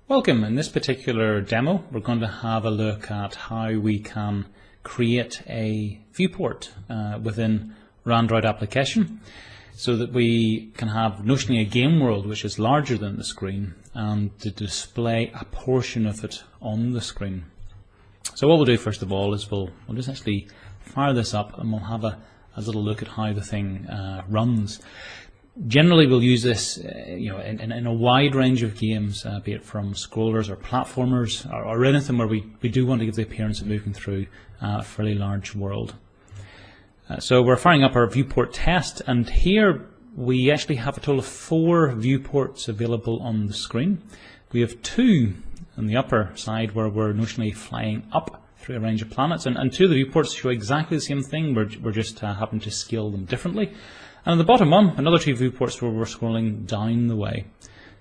Welcome. In this particular demo, we're going to have a look at how we can create a viewport within our Android application so that we can have notionally a game world which is larger than the screen and to display a portion of it on the screen. So what we'll do first of all is we'll just actually fire this up and we'll have a little look at how the thing runs. Generally, we'll use this in a wide range of games, be it from scrollers or platformers or anything where we do want to give the appearance of moving through a fairly large world. So we're firing up our Viewport Test, and here we actually have a total of 4 viewports available on the screen. We have 2 on the upper side where we're notionally flying up through a range of planets, and 2 of the viewports show exactly the same thing. We're just happen to scale them differently. And on the bottom one, another 2 viewports where we're scrolling down the way.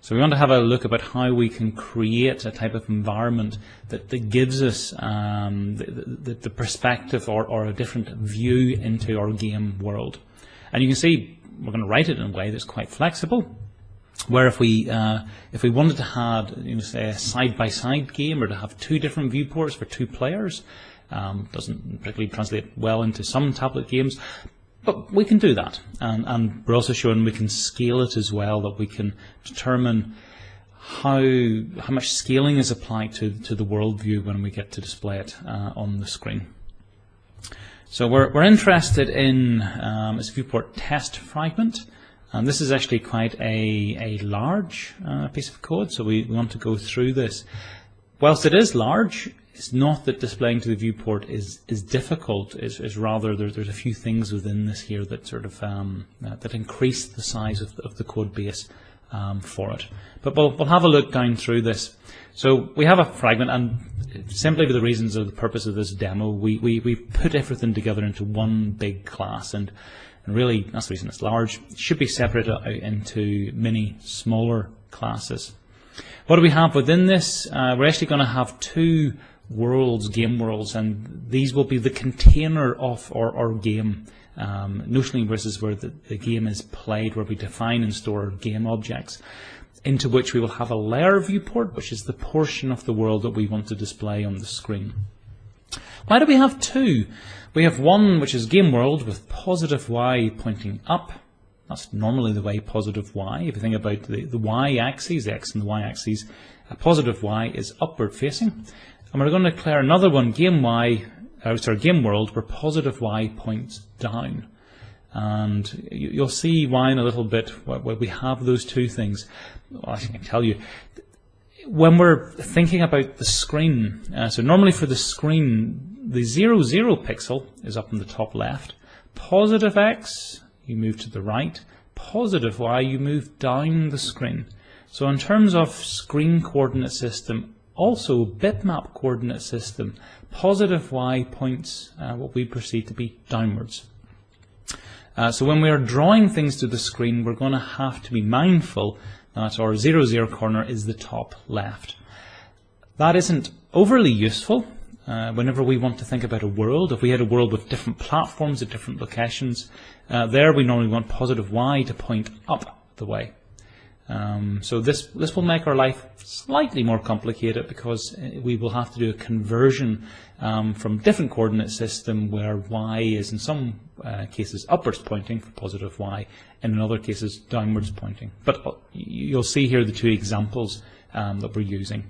So we want to have a look about how we can create a type of environment that gives us the perspective or a different view into our game world. And you can see we're going to write it in a way that's quite flexible, where if we wanted to have say a side-by-side game or to have 2 different viewports for 2 players, doesn't particularly translate well into some tablet games. But we can do that, and we're also showing we can scale it as well, that we can determine how much scaling is applied to the world view when we get to display it on the screen. So we're interested in this Viewport Test fragment, and this is actually quite a large piece of code, so we want to go through this. Whilst it is large, it's not that displaying to the viewport is difficult. It's rather there's a few things within this here that sort of that increase the size of the code base for it. But we'll have a look down through this. So we have a fragment, and simply for the reasons of the purpose of this demo, we put everything together into one big class, and really that's the reason it's large. It should be separated out into many smaller classes. What do we have within this? We're actually going to have 2 worlds, game worlds, and these will be the container of our game. Notionally, this is where the game is played, where we define and store game objects, into which we will have a layer viewport, which is the portion of the world that we want to display on the screen. Why do we have 2? We have one which is game world with positive Y pointing up. That's normally the way positive Y. If you think about the Y-axis, the X and the Y-axis, a positive Y is upward facing. And we're going to declare another one, game world, where positive Y points down. And you'll see why in a little bit where we have those 2 things. Well, I can tell you, when we're thinking about the screen, so normally for the screen, the 0, 0 pixel is up in the top left. Positive X, you move to the right. Positive Y, you move down the screen. So in terms of screen coordinate system, also bitmap coordinate system, positive Y points what we perceive to be downwards. So when we are drawing things to the screen, we're going to have to be mindful that our 0, 0 corner is the top left. That isn't overly useful whenever we want to think about a world. If we had a world with different platforms at different locations, there we normally want positive Y to point up the way. So this will make our life slightly more complicated, because we will have to do a conversion from different coordinate system where Y is in some cases upwards pointing for positive Y, and in other cases downwards pointing. But you'll see here the 2 examples that we're using.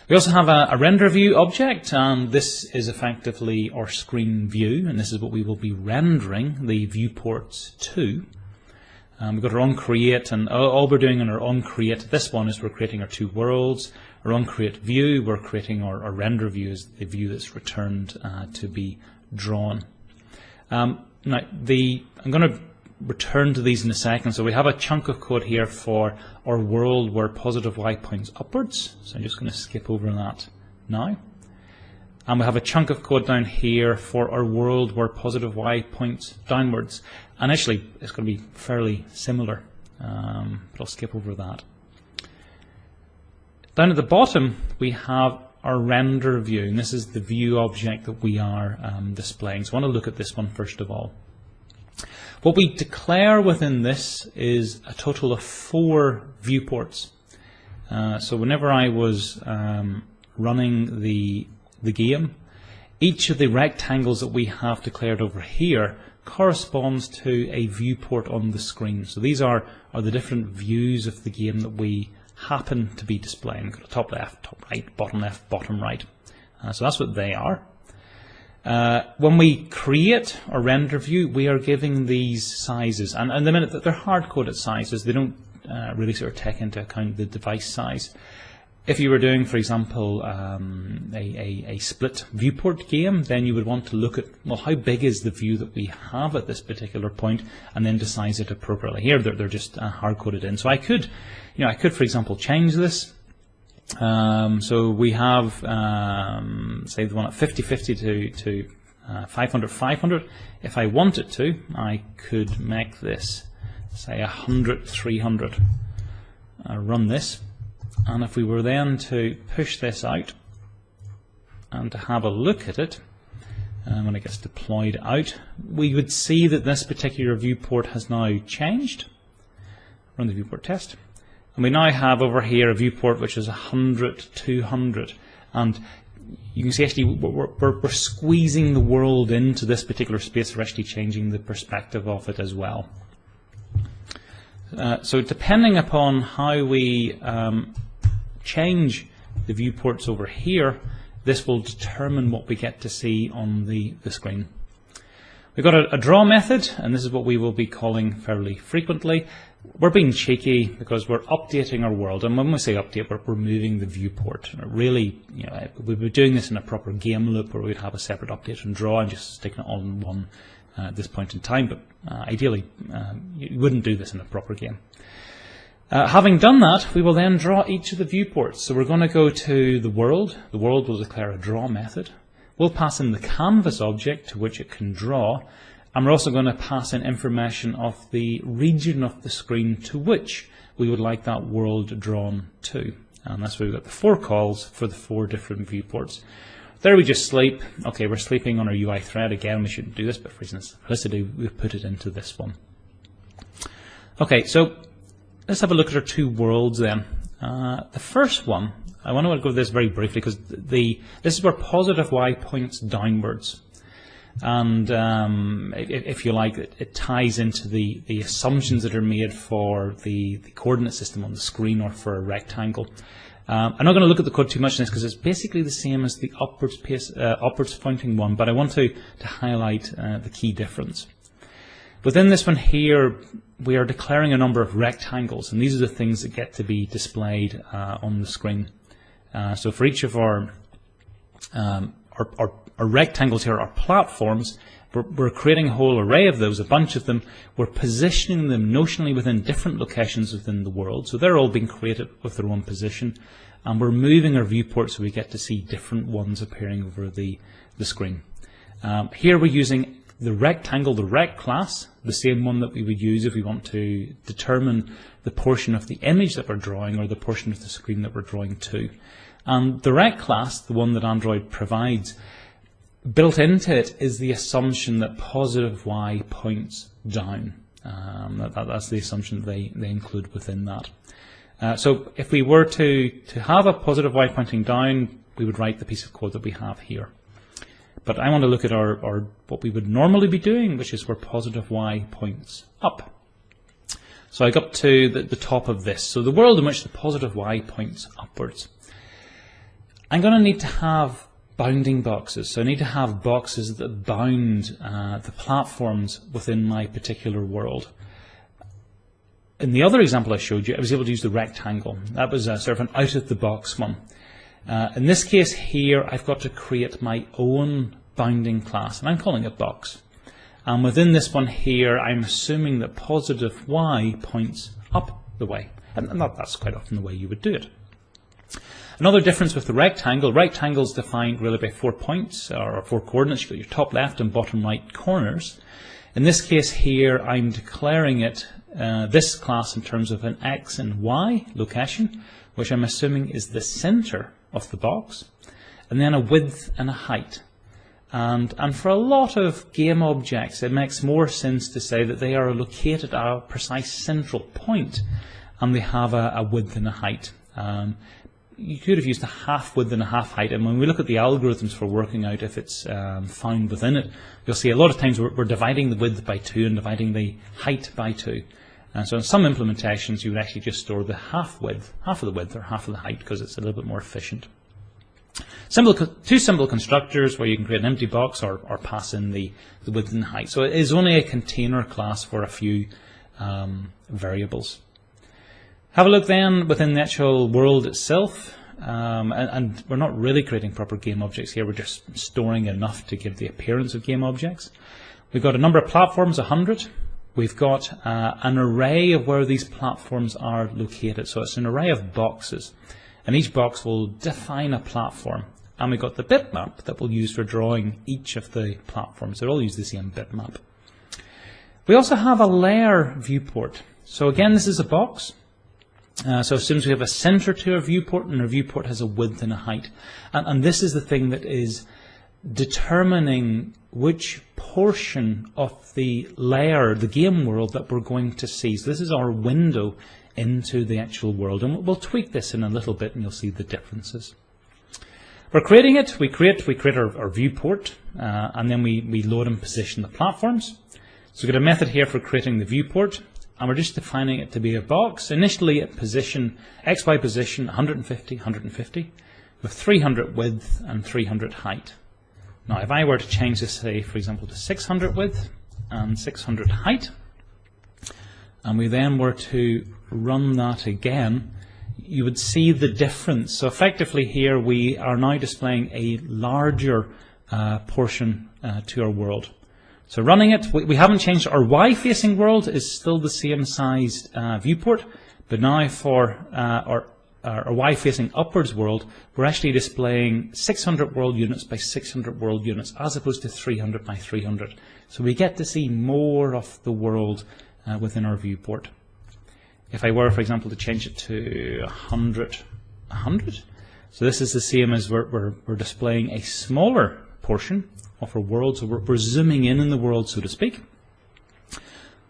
We also have a render view object, and this is effectively our screen view, and this is what we will be rendering the viewports to. We've got our onCreate, and all we're doing in our onCreate, this one is we're creating our 2 worlds. Our onCreate view, we're creating our render view as the view that's returned to be drawn. Now, I'm going to return to these in a second. So we have a chunk of code here for our world where positive Y points upwards. So I'm just going to skip over that now. And we have a chunk of code down here for our world where positive Y points downwards. And actually, it's going to be fairly similar, but I'll skip over that. Down at the bottom, we have our render view, and this is the view object that we are displaying. So I want to look at this one first of all. What we declare within this is a total of 4 viewports. So whenever I was running the game, each of the rectangles that we have declared over here corresponds to a viewport on the screen. So these are the different views of the game that we happen to be displaying. Top left, top right, bottom right. So that's what they are. When we create a render view, we are giving these sizes, and the minute that they're hard-coded sizes, they don't really sort of take into account the device size. If you were doing, for example, a split viewport game, then you would want to look at, well, how big is the view that we have at this particular point, and then to size it appropriately. Here, they're just hard-coded in. So I could, for example, change this. So we have, say, the one at 50/50 to 500/500. If I wanted to, I could make this, say, 100/300. Run this. And if we were then to push this out and to have a look at it, when it gets deployed out, we would see that this particular viewport has now changed. Run the viewport test. And we now have over here a viewport which is 100/200. And you can see actually we're squeezing the world into this particular space. We're actually changing the perspective of it as well. So depending upon how we change the viewports over here, this will determine what we get to see on the screen. We've got a draw method, and this is what we will be calling fairly frequently. We're being cheeky because we're updating our world, and when we say update, we're moving the viewport. Really, we'd be doing this in a proper game loop where we'd have a separate update and draw and just sticking it all in one at this point in time, but ideally you wouldn't do this in a proper game. Having done that, we will then draw each of the viewports. So we're going to go to the world. The world will declare a draw method. We'll pass in the canvas object to which it can draw, and we're also going to pass in information of the region of the screen to which we would like that world drawn to. And that's where we've got the 4 calls for the 4 different viewports. There we just sleep. Okay, we're sleeping on our UI thread. Again, we shouldn't do this, but for reasons of simplicity, we've put it into this one. Okay, so let's have a look at our 2 worlds then. The first one, I want to go over this very briefly because this is where positive y points downwards. And if you like, it ties into the assumptions that are made for the coordinate system on the screen or for a rectangle. I'm not going to look at the code too much in this because it's basically the same as the upwards pointing one, but I want to highlight the key difference. Within this one here, we are declaring a number of rectangles, and these are the things that get to be displayed on the screen. So for each of our rectangles here, our platforms, we're creating a whole array of those, a bunch of them. We're positioning them notionally within different locations within the world. So they're all being created with their own position. And we're moving our viewport so we get to see different ones appearing over the screen. Here we're using the rectangle, the rect class, the same one that we would use if we want to determine the portion of the image that we're drawing or the portion of the screen that we're drawing to. And the rect class, the one that Android provides, built into it is the assumption that positive y points down. That's the assumption that they include within that. So if we were to have a positive y pointing down, we would write the piece of code that we have here. But I want to look at our what we would normally be doing, which is where positive y points up. So I got to the top of this. So the world in which the positive y points upwards. I'm going to need to have bounding boxes. So I need to have boxes that bound the platforms within my particular world. In the other example I showed you, I was able to use the rectangle. That was sort of an out-of-the-box one. In this case here, I've got to create my own bounding class, and I'm calling it box. And within this one here, I'm assuming that positive y points up the way. And that's quite often the way you would do it. Another difference with the rectangle, rectangles defined really by 4 points, or 4 coordinates. You've got your top left and bottom right corners. In this case here, I'm declaring it, this class in terms of an x and y location, which I'm assuming is the center of the box, and then a width and a height. And for a lot of game objects, it makes more sense to say that they are located at a precise central point, and they have a width and a height. You could have used a half width and a half height, and when we look at the algorithms for working out if it's found within it, you'll see a lot of times we're dividing the width by 2 and dividing the height by 2. And so in some implementations you would actually just store the half of the width or half of the height, because it's a little bit more efficient. Two simple constructors where you can create an empty box or pass in the width and height. So it is only a container class for a few variables. Have a look then within the actual world itself, and we're not really creating proper game objects here, we're just storing enough to give the appearance of game objects. We've got a number of platforms, 100. We've got an array of where these platforms are located, so it's an array of boxes, and each box will define a platform. And we've got the bitmap that we'll use for drawing each of the platforms. They all use the same bitmap. We also have a layer viewport. So again, this is a box. So as soon as we have a center to our viewport, and our viewport has a width and a height. And this is the thing that is determining which portion of the layer, the game world, that we're going to see. So this is our window into the actual world. And we'll tweak this in a little bit and you'll see the differences. We're creating it. We create our viewport, and then we load and position the platforms. So we've got a method here for creating the viewport. And we're just defining it to be a box, initially at position, XY position 150, 150, with 300 width and 300 height. Now if I were to change this, say, for example, to 600 width and 600 height, and we then were to run that again, you would see the difference. So effectively here we are now displaying a larger portion to our world. So running it, we haven't changed. Our Y-facing world is still the same sized viewport, but now for our Y-facing upwards world, we're actually displaying 600 world units by 600 world units, as opposed to 300 by 300. So we get to see more of the world within our viewport. If I were, for example, to change it to 100, so this is the same as we're displaying a smaller portion of our world, so we're zooming in the world, so to speak.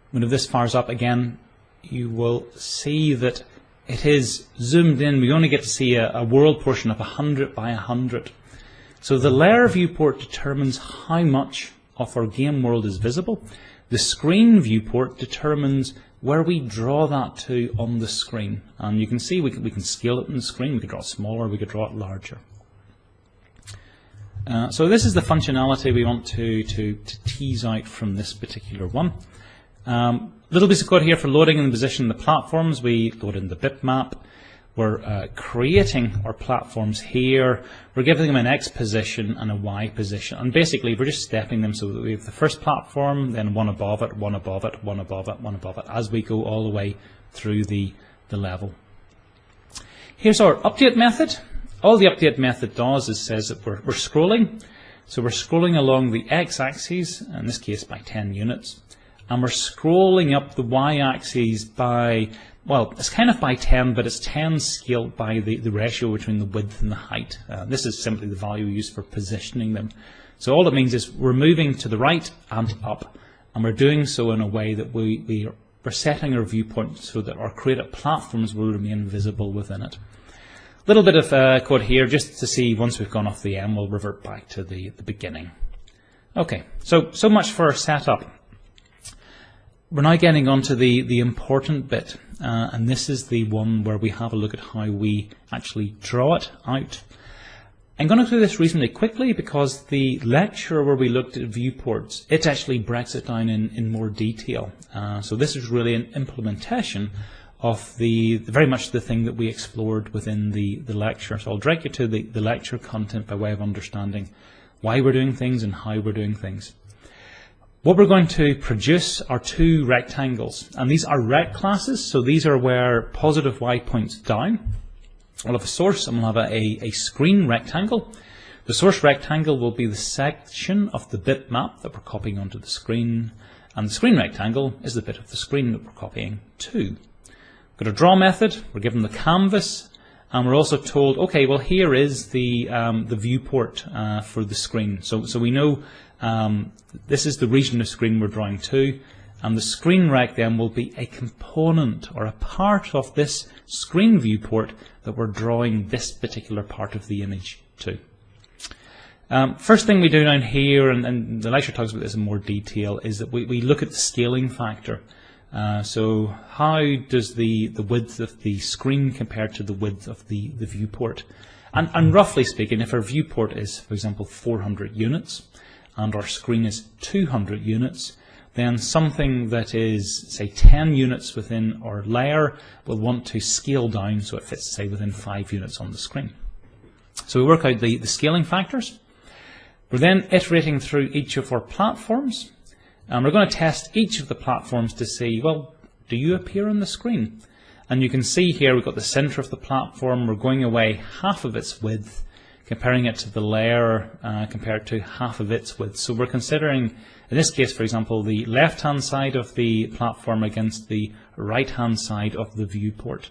When this fires up again, you will see that it is zoomed in. We only get to see a world portion of 100 by 100. So the layer viewport determines how much of our game world is visible. The screen viewport determines where we draw that to on the screen. And you can see we can scale it on the screen. We could draw it smaller, we could draw it larger. So this is the functionality we want to tease out from this particular one. Little piece of code here for loading and positioning the platforms. We load in the bitmap. We're creating our platforms here. We're giving them an X position and a Y position. And basically we're just stepping them so that we have the first platform, then one above it, one above it, one above it, one above it, as we go all the way through the level. Here's our update method. All the update method does is says that we're scrolling. So we're scrolling along the x-axis, in this case by 10 units. And we're scrolling up the y-axis by, well, it's kind of by 10, but it's 10 scaled by the ratio between the width and the height. This is simply the value used for positioning them. So all it means is we're moving to the right and up. And we're doing so in a way that we're setting our viewpoint so that our created platforms will remain visible within it. Little bit of code here just to see once we've gone off the M, we'll revert back to the beginning. Okay, so much for our setup. We're now getting on to the important bit, and this is the one where we have a look at how we actually draw it out. I'm going to do this reasonably quickly because the lecture where we looked at viewports, it actually breaks it down in more detail. So this is really an implementation of very much the thing that we explored within the lecture. So I'll direct you to the lecture content by way of understanding why we're doing things and how we're doing things. What we're going to produce are two rectangles, and these are rect classes, so these are where positive y points down. We'll have a source and we'll have a screen rectangle. The source rectangle will be the section of the bitmap that we're copying onto the screen, and the screen rectangle is the bit of the screen that we're copying to. We've got a draw method, we're given the canvas, and we're also told, okay, well here is the viewport for the screen. So we know this is the region of screen we're drawing to, and the screen rec then will be a component or a part of this screen viewport that we're drawing this particular part of the image to. First thing we do down here, and the lecture talks about this in more detail, is that we look at the scaling factor. So how does the width of the screen compare to the width of the viewport? And roughly speaking, if our viewport is, for example, 400 units and our screen is 200 units, then something that is, say, 10 units within our layer will want to scale down so it fits, say, within 5 units on the screen. So we work out the scaling factors. We're then iterating through each of our platforms, and we're going to test each of the platforms to see, well, do you appear on the screen? And you can see here we've got the center of the platform. We're going away half of its width, comparing it to the layer compared to half of its width. So we're considering, in this case, for example, the left-hand side of the platform against the right-hand side of the viewport.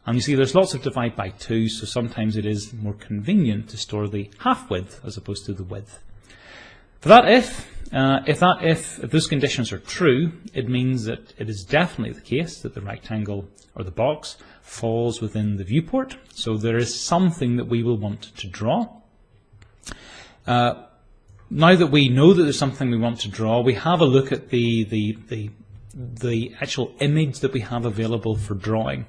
And you see there's lots of divide by 2, so sometimes it is more convenient to store the half width as opposed to the width. For that if those conditions are true, it means that it is definitely the case that the rectangle or the box falls within the viewport. So there is something that we will want to draw. Now that we know that there's something we want to draw, we have a look at the actual image that we have available for drawing.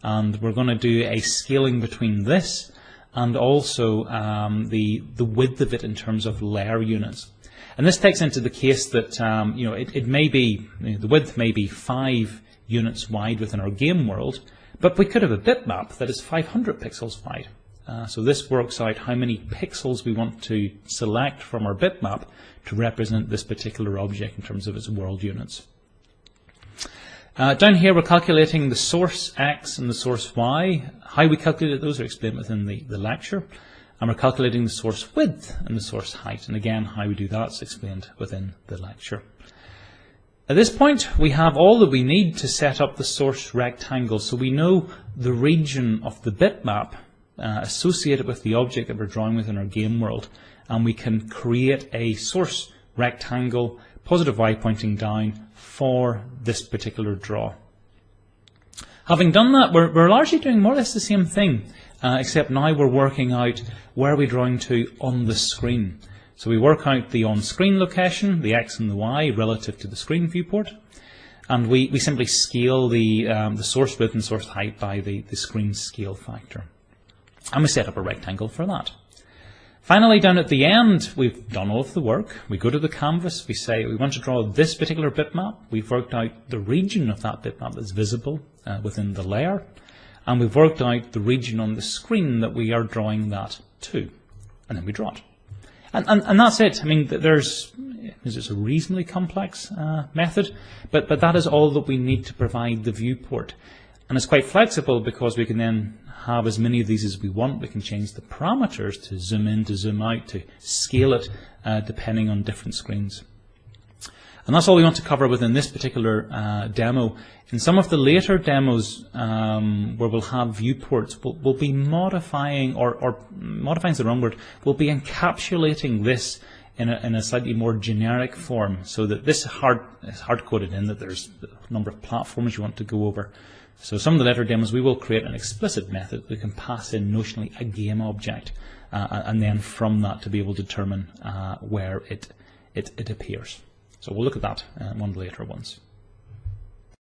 And we're going to do a scaling between this and also the width of it in terms of layer units. And this takes into the case that it may be, the width may be 5 units wide within our game world, but we could have a bitmap that is 500 pixels wide. So this works out how many pixels we want to select from our bitmap to represent this particular object in terms of its world units. Down here we're calculating the source X and the source Y. How we calculate those are explained within the lecture. And we're calculating the source width and the source height. And again, how we do that is explained within the lecture. At this point, we have all that we need to set up the source rectangle. So we know the region of the bitmap associated with the object that we're drawing within our game world. And we can create a source rectangle, positive Y pointing down, for this particular draw. Having done that, we're largely doing more or less the same thing, except now we're working out where we're drawing to on the screen. So we work out the on-screen location, the X and the Y, relative to the screen viewport, and we simply scale the source width and source height by the screen scale factor. And we set up a rectangle for that. Finally, down at the end, we've done all of the work. We go to the canvas, we say we want to draw this particular bitmap. We've worked out the region of that bitmap that's visible within the layer. And we've worked out the region on the screen that we are drawing that to. And then we draw it. And that's it. I mean, it's a reasonably complex method, but that is all that we need to provide the viewport. And it's quite flexible because we can then have as many of these as we want. We can change the parameters to zoom in, to zoom out, to scale it depending on different screens. And that's all we want to cover within this particular demo. In some of the later demos where we'll have viewports, we'll be modifying, or modifying is the wrong word, we'll be encapsulating this in a slightly more generic form, so that this is hard-coded in that there's a number of platforms you want to go over. So some of the later demos we will create an explicit method that can pass in notionally a game object, and then from that to be able to determine where it appears. So we'll look at that in one of the later ones.